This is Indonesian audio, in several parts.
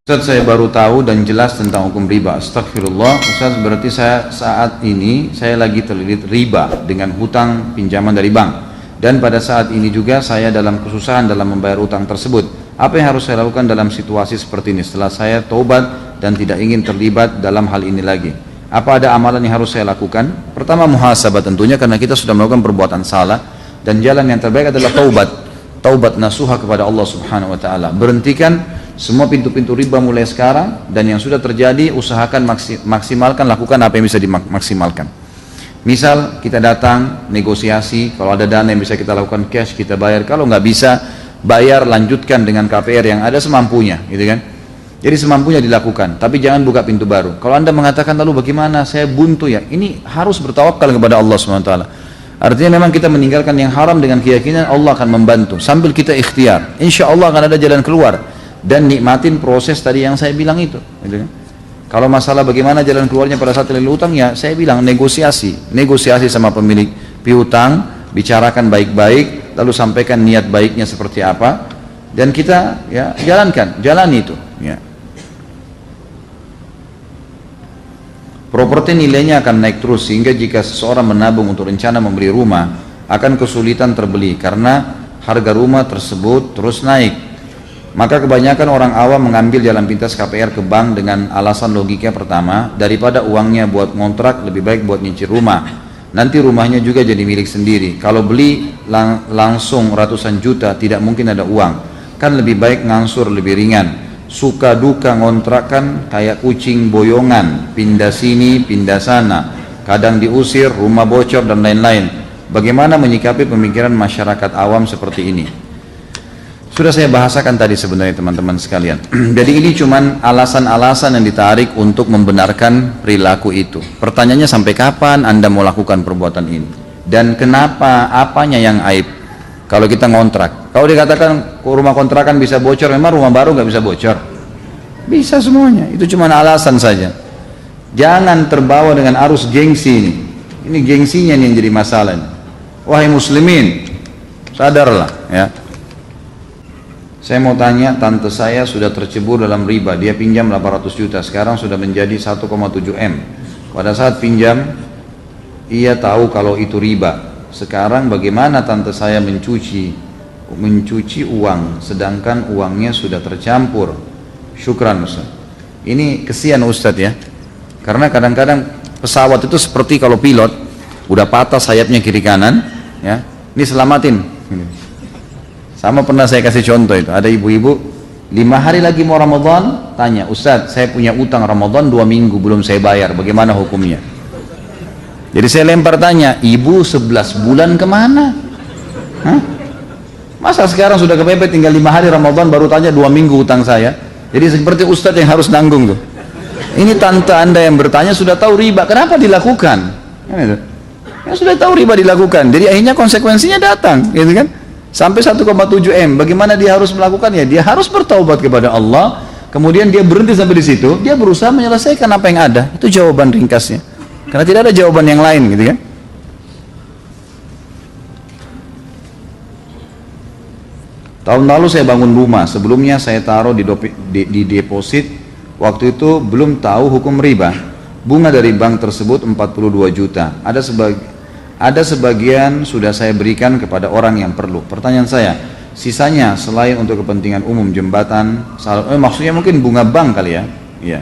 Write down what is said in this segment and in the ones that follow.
Ustaz, saya baru tahu dan jelas tentang hukum riba. Astagfirullah. Ustaz, berarti saat ini saya lagi terlilit riba dengan hutang pinjaman dari bank. Dan pada saat ini juga saya dalam kesusahan dalam membayar hutang tersebut. Apa yang harus saya lakukan dalam situasi seperti ini setelah saya taubat dan tidak ingin terlibat dalam hal ini lagi? Apa ada amalan yang harus saya lakukan? Pertama, muhasabah tentunya, karena kita sudah melakukan perbuatan salah, dan jalan yang terbaik adalah taubat nasuha kepada Allah Subhanahu wa taala. Berhentikan semua pintu-pintu riba mulai sekarang, dan yang sudah terjadi usahakan maksimalkan, lakukan apa yang bisa dimaksimalkan. Misal kita datang negosiasi, kalau ada dana yang bisa kita lakukan cash kita bayar, kalau nggak bisa bayar lanjutkan dengan KPR yang ada semampunya, gitu kan. Jadi semampunya dilakukan, tapi jangan buka pintu baru. Kalau Anda mengatakan lalu bagaimana, saya buntu ya, ini harus bertawakal kepada Allah SWT. Artinya memang kita meninggalkan yang haram dengan keyakinan Allah akan membantu sambil kita ikhtiar. Insya Allah akan ada jalan keluar, dan nikmatin proses tadi yang saya bilang itu, gitu kan? Kalau masalah bagaimana jalan keluarnya pada saat terlilit utang, ya saya bilang negosiasi sama pemilik piutang, bicarakan baik-baik, lalu sampaikan niat baiknya seperti apa, dan kita ya jalani itu ya. Properti nilainya akan naik terus, sehingga jika seseorang menabung untuk rencana membeli rumah akan kesulitan terbeli karena harga rumah tersebut terus naik. Maka kebanyakan orang awam mengambil jalan pintas KPR ke bank dengan alasan logika pertama, daripada uangnya buat ngontrak lebih baik buat nyicil rumah, nanti rumahnya juga jadi milik sendiri. Kalau beli langsung ratusan juta tidak mungkin ada uang, kan lebih baik ngangsur, lebih ringan. Suka duka ngontrakan kayak kucing boyongan, pindah sini pindah sana, kadang diusir, rumah bocor dan lain-lain. Bagaimana menyikapi pemikiran masyarakat awam seperti ini? Sudah saya bahasakan tadi sebenarnya teman-teman sekalian. Jadi ini cuman alasan-alasan yang ditarik untuk membenarkan perilaku itu. Pertanyaannya, sampai kapan Anda mau lakukan perbuatan ini? Dan kenapa, apanya yang aib? Kalau kita ngontrak, kalau dikatakan rumah kontrakan bisa bocor, memang rumah baru nggak bisa bocor? Bisa semuanya, itu cuma alasan saja. Jangan terbawa dengan arus gengsi ini. Ini gengsinya nih yang jadi masalah. Wahai muslimin, sadarlah ya. Saya mau tanya, tante saya sudah tercebur dalam riba, dia pinjam 800 juta, sekarang sudah menjadi 1,7 M. Pada saat pinjam, ia tahu kalau itu riba. Sekarang bagaimana tante saya mencuci uang, sedangkan uangnya sudah tercampur? Syukran Ustaz. Ini kesian Ustaz ya, karena kadang-kadang pesawat itu seperti kalau pilot, udah patah sayapnya kiri kanan, ya, ini selamatin. Sama pernah saya kasih contoh itu, ada ibu-ibu 5 hari lagi mau Ramadan, tanya, Ustaz saya punya utang Ramadan 2 minggu belum saya bayar, bagaimana hukumnya? Jadi saya lempar tanya, ibu 11 bulan kemana? Hah? Masa sekarang sudah kepepet tinggal 5 hari Ramadan baru tanya 2 minggu utang saya? Jadi seperti Ustaz yang harus nanggung tuh. Ini tante Anda yang bertanya sudah tahu riba, kenapa dilakukan? Ya sudah tahu riba dilakukan, jadi akhirnya konsekuensinya datang, gitu kan? Sampai 1,7 M, bagaimana dia harus melakukannya? Dia harus bertaubat kepada Allah, kemudian dia berhenti sampai di situ, dia berusaha menyelesaikan apa yang ada. Itu jawaban ringkasnya, karena tidak ada jawaban yang lain, gitu kan? Tahun lalu saya bangun rumah, sebelumnya saya taruh di deposit, waktu itu belum tahu hukum riba. Bunga dari bank tersebut 42 juta, ada sebagian sudah saya berikan kepada orang yang perlu. Pertanyaan saya, sisanya selain untuk kepentingan umum jembatan, maksudnya mungkin bunga bank kali ya? Iya.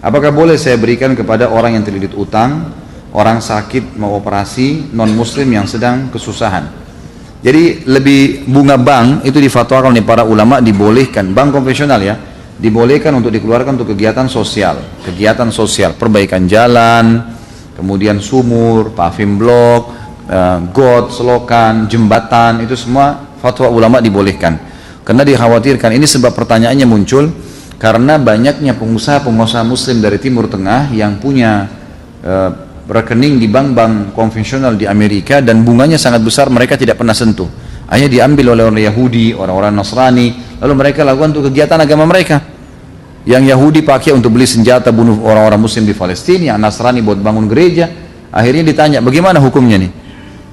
Apakah boleh saya berikan kepada orang yang terlilit utang, orang sakit mau operasi, non muslim yang sedang kesusahan? Jadi lebih bunga bank itu difatwakan oleh para ulama dibolehkan, bank konvensional ya, dibolehkan untuk dikeluarkan untuk kegiatan sosial, perbaikan jalan, kemudian sumur, paving block, got, selokan, jembatan, itu semua fatwa ulama dibolehkan. Karena dikhawatirkan, ini sebab pertanyaannya muncul, karena banyaknya pengusaha muslim dari Timur Tengah yang punya rekening di bank-bank konvensional di Amerika, dan bunganya sangat besar, mereka tidak pernah sentuh. Akhirnya diambil oleh orang Yahudi, orang-orang Nasrani, lalu mereka lakukan untuk kegiatan agama mereka. Yang Yahudi pakai untuk beli senjata bunuh orang-orang muslim di Palestina, yang Nasrani buat bangun gereja. Akhirnya ditanya, bagaimana hukumnya nih?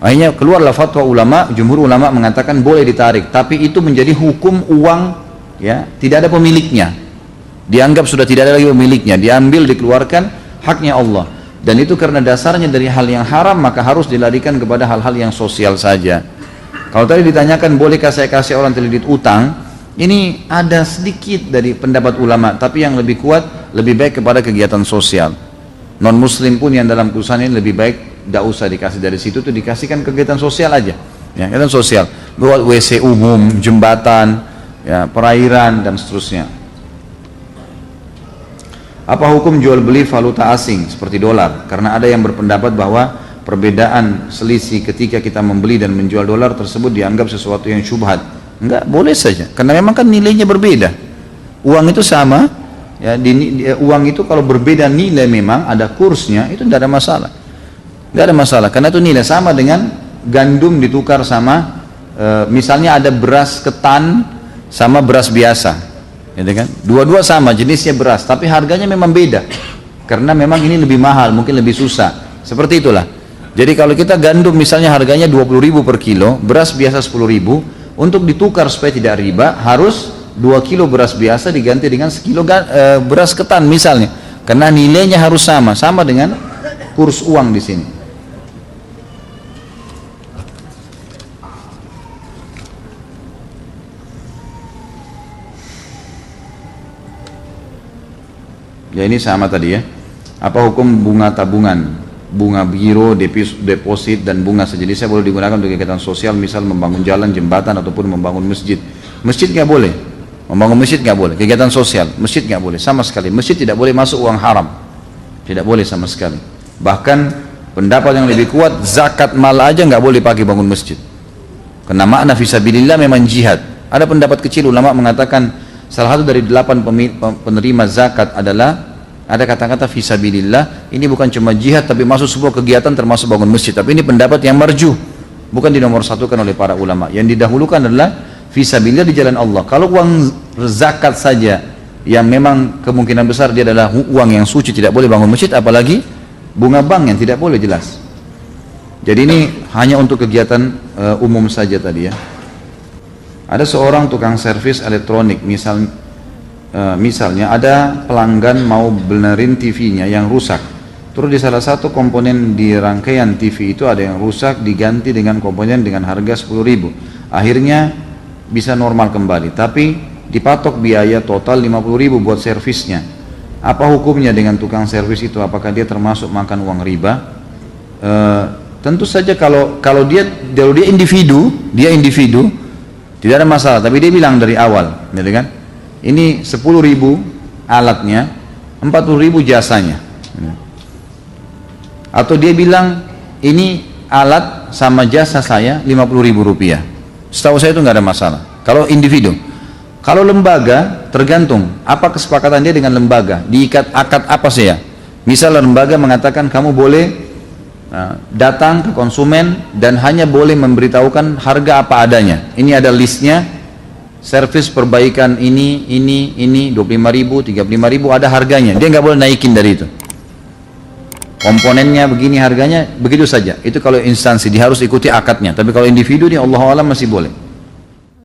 Akhirnya keluarlah fatwa ulama, jumhur ulama mengatakan boleh ditarik, tapi itu menjadi hukum uang ya, tidak ada pemiliknya. dianggap sudah tidak ada lagi pemiliknya, diambil, dikeluarkan, haknya Allah. Dan itu karena dasarnya dari hal yang haram, maka harus dilarikan kepada hal-hal yang sosial saja. Kalau tadi ditanyakan bolehkah saya kasih orang terlilit utang, ini ada sedikit dari pendapat ulama, tapi yang lebih kuat, lebih baik kepada kegiatan sosial. Non muslim pun yang dalam kerusakan ini lebih baik tidak usah dikasih dari situ, tuh dikasihkan kegiatan sosial aja, ya, kegiatan sosial, buat WC umum, jembatan, ya, perairan dan seterusnya. Apa hukum jual beli valuta asing seperti dolar? Karena ada yang berpendapat bahwa perbedaan selisih ketika kita membeli dan menjual dolar tersebut dianggap sesuatu yang syubhat. Enggak, boleh saja, karena memang kan nilainya berbeda. Uang itu sama, ya, uang itu kalau berbeda nilai memang ada kursnya, itu tidak ada masalah. Tidak ada masalah, karena itu nilai sama dengan gandum ditukar sama, misalnya ada beras ketan sama beras biasa, gitu kan? Dua-dua sama jenisnya beras, tapi harganya memang beda, karena memang ini lebih mahal, mungkin lebih susah. Seperti itulah. Jadi kalau kita gandum misalnya harganya 20.000 per kilo, beras biasa 10.000, untuk ditukar supaya tidak riba harus 2 kilo beras biasa diganti dengan sekilo beras ketan misalnya, karena nilainya harus sama dengan kurs uang di sini. Ya ini sama tadi ya. Apa hukum bunga tabungan, bunga giro, deposit dan bunga sejenisnya boleh digunakan untuk kegiatan sosial, misal membangun jalan, jembatan ataupun membangun masjid? Masjid nggak boleh, membangun masjid nggak boleh. Kegiatan sosial, masjid nggak boleh sama sekali. Masjid tidak boleh masuk uang haram, tidak boleh sama sekali. Bahkan pendapat yang lebih kuat, zakat mal aja nggak boleh pakai bangun masjid. Karena makna fisabilillah memang jihad. Ada pendapat kecil ulama mengatakan salah satu dari 8 penerima zakat adalah ada kata-kata fisabilillah. Ini bukan cuma jihad tapi masuk sebuah kegiatan termasuk bangun masjid. Tapi ini pendapat yang marjuh, bukan dinomorsatukan oleh para ulama. Yang didahulukan adalah fisabilillah di jalan Allah. Kalau uang zakat saja yang memang kemungkinan besar dia adalah uang yang suci, tidak boleh bangun masjid, apalagi bunga bank yang tidak boleh, jelas. Jadi ini hanya untuk kegiatan umum saja tadi ya. Ada seorang tukang servis elektronik, misalnya ada pelanggan mau benerin TV-nya yang rusak, terus di salah satu komponen di rangkaian TV itu ada yang rusak, diganti dengan komponen dengan harga 10.000, akhirnya bisa normal kembali, tapi dipatok biaya total 50.000 buat servisnya. Apa hukumnya dengan tukang servis itu? Apakah dia termasuk makan uang riba? Tentu saja kalau dia individu tidak ada masalah, tapi dia bilang dari awal, gitu kan? Ini 10.000 alatnya, 40.000 jasanya. Atau dia bilang ini alat sama jasa saya 50.000 rupiah. Setahu saya itu nggak ada masalah. Kalau individu, kalau lembaga tergantung apa kesepakatan dia dengan lembaga. Diikat akad apa saya? Misalnya lembaga mengatakan kamu boleh datang ke konsumen dan hanya boleh memberitahukan harga apa adanya. Ini ada listnya, servis perbaikan ini 25.000, 35.000 ada harganya. Dia nggak boleh naikin dari itu. Komponennya begini harganya, begitu saja. Itu kalau instansi dia harus ikuti akadnya. Tapi kalau individu ini Allah alam masih boleh.